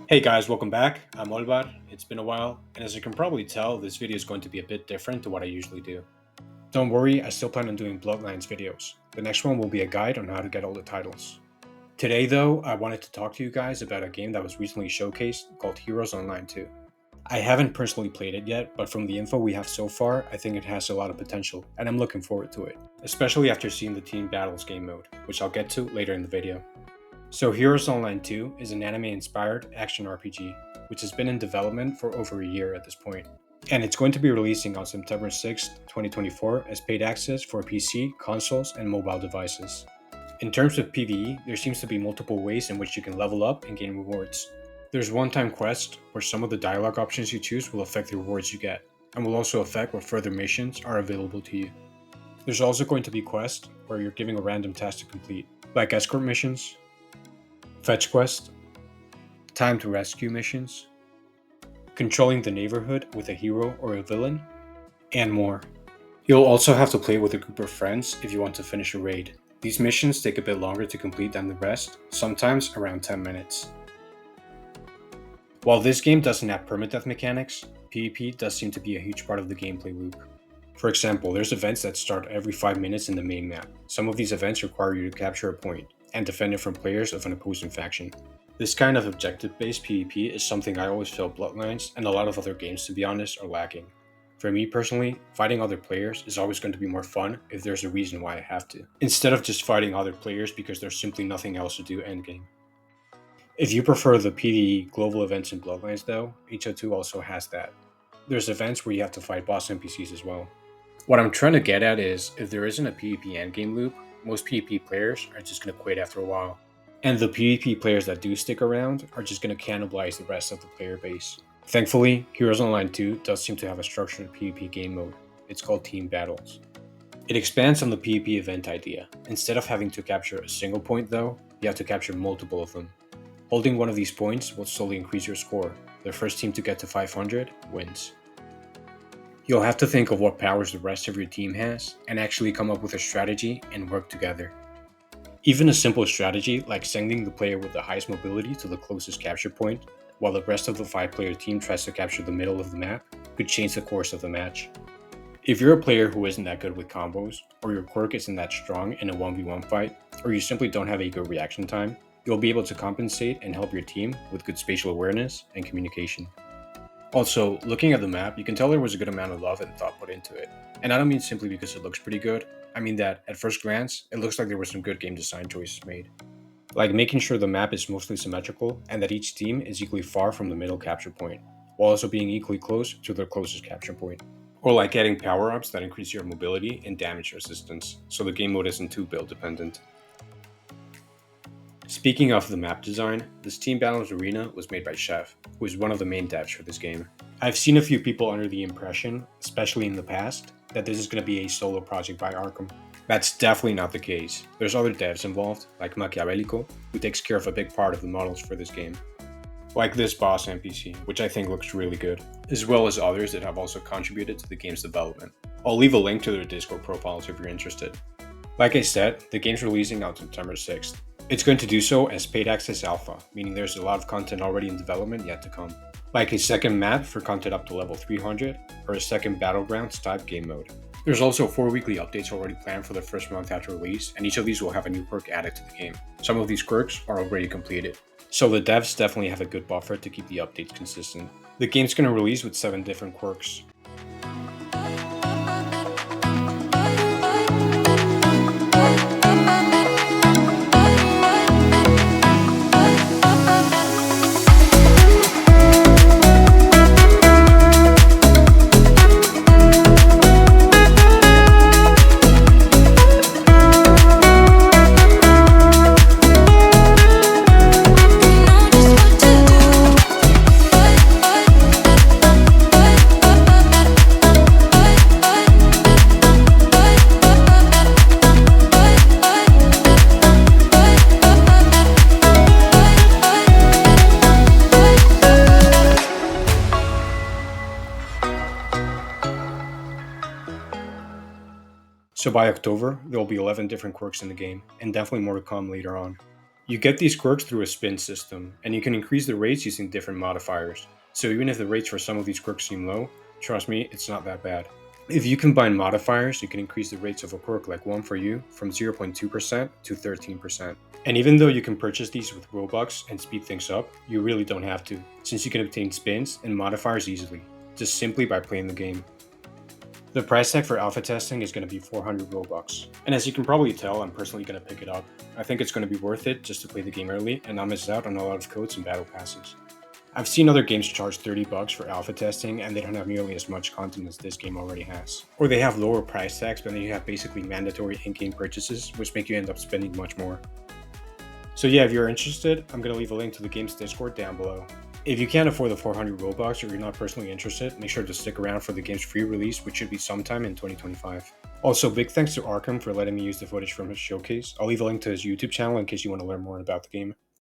Hey guys, welcome back. I'm Olvar. It's been a while, and as you can probably tell, this video is going to be a bit different to what I usually do. Don't worry, I still plan on doing Bloodlines videos. The next one will be a guide on how to get all the titles. Today though, I wanted to talk to you guys about a game that was recently showcased called Heroes Online 2. I haven't personally played it yet, but from the info we have so far, I think it has a lot of potential, and I'm looking forward to it, especially after seeing the Team Battles game mode, which I'll get to later in the video. So Heroes Online 2 is an anime-inspired action RPG, which has been in development for over a year at this point. And it's going to be releasing on September 6th, 2024 as paid access for PC, consoles, and mobile devices. In terms of PvE, there seems to be multiple ways in which you can level up and gain rewards. There's one-time quests where some of the dialogue options you choose will affect the rewards you get, and will also affect what further missions are available to you. There's also going to be quests where you're given a random task to complete, like escort missions, fetch quest, time to rescue missions, controlling the neighborhood with a hero or a villain, and more. You'll also have to play with a group of friends if you want to finish a raid. These missions take a bit longer to complete than the rest, sometimes around 10 minutes. While this game doesn't have permadeath mechanics, PvP does seem to be a huge part of the gameplay loop. For example, there's events that start every 5 minutes in the main map. Some of these events require you to capture a point and defend it from players of an opposing faction. This kind of objective-based PvP is something I always feel Bloodlines and a lot of other games, to be honest, are lacking. For me personally, fighting other players is always going to be more fun if there's a reason why I have to, instead of just fighting other players because there's simply nothing else to do endgame. If you prefer the PvE global events in Bloodlines though, HO2 also has that. There's events where you have to fight boss NPCs as well. What I'm trying to get at is, if there isn't a PvP endgame loop, most PvP players are just going to quit after a while. And the PvP players that do stick around are just going to cannibalize the rest of the player base. Thankfully, Heroes Online 2 does seem to have a structured PvP game mode. It's called Team Battles. It expands on the PvP event idea. Instead of having to capture a single point though, you have to capture multiple of them. Holding one of these points will slowly increase your score. The first team to get to 500 wins. You'll have to think of what powers the rest of your team has, and actually come up with a strategy and work together. Even a simple strategy like sending the player with the highest mobility to the closest capture point, while the rest of the 5-player team tries to capture the middle of the map, could change the course of the match. If you're a player who isn't that good with combos, or your quirk isn't that strong in a 1v1 fight, or you simply don't have a good reaction time, you'll be able to compensate and help your team with good spatial awareness and communication. Also, looking at the map, you can tell there was a good amount of love and thought put into it. And I don't mean simply because it looks pretty good, I mean that, at first glance, it looks like there were some good game design choices made. Like making sure the map is mostly symmetrical and that each team is equally far from the middle capture point, while also being equally close to their closest capture point. Or like adding power-ups that increase your mobility and damage resistance, so the game mode isn't too build dependent. Speaking of the map design, this Team Battles arena was made by Chef, who is one of the main devs for this game. I've seen a few people under the impression, especially in the past, that this is going to be a solo project by Arkham. That's definitely not the case. There's other devs involved, like Machiavellico, who takes care of a big part of the models for this game. Like this boss NPC, which I think looks really good, as well as others that have also contributed to the game's development. I'll leave a link to their Discord profiles if you're interested. Like I said, the game's releasing on September 6th. It's going to do so as paid access alpha, meaning there's a lot of content already in development yet to come. Like a second map for content up to level 300, or a second Battlegrounds type game mode. There's also 4 weekly updates already planned for the first month after release, and each of these will have a new quirk added to the game. Some of these quirks are already completed. So the devs definitely have a good buffer to keep the updates consistent. The game's going to release with 7 different quirks. So by October, there will be 11 different quirks in the game, and definitely more to come later on. You get these quirks through a spin system, and you can increase the rates using different modifiers. So even if the rates for some of these quirks seem low, trust me, it's not that bad. If you combine modifiers, you can increase the rates of a quirk like One For You from 0.2% to 13%. And even though you can purchase these with Robux and speed things up, you really don't have to, since you can obtain spins and modifiers easily, just simply by playing the game. The price tag for alpha testing is going to be 400 Robux. And as you can probably tell, I'm personally going to pick it up. I think it's going to be worth it just to play the game early and not miss out on a lot of codes and battle passes. I've seen other games charge $30 for alpha testing and they don't have nearly as much content as this game already has. Or they have lower price tags, but then you have basically mandatory in-game purchases, which make you end up spending much more. So yeah, if you're interested, I'm going to leave a link to the game's Discord down below. If you can't afford the 400 Robux or you're not personally interested, make sure to stick around for the game's free release, which should be sometime in 2025. Also, big thanks to Arkham for letting me use the footage from his showcase. I'll leave a link to his YouTube channel in case you want to learn more about the game.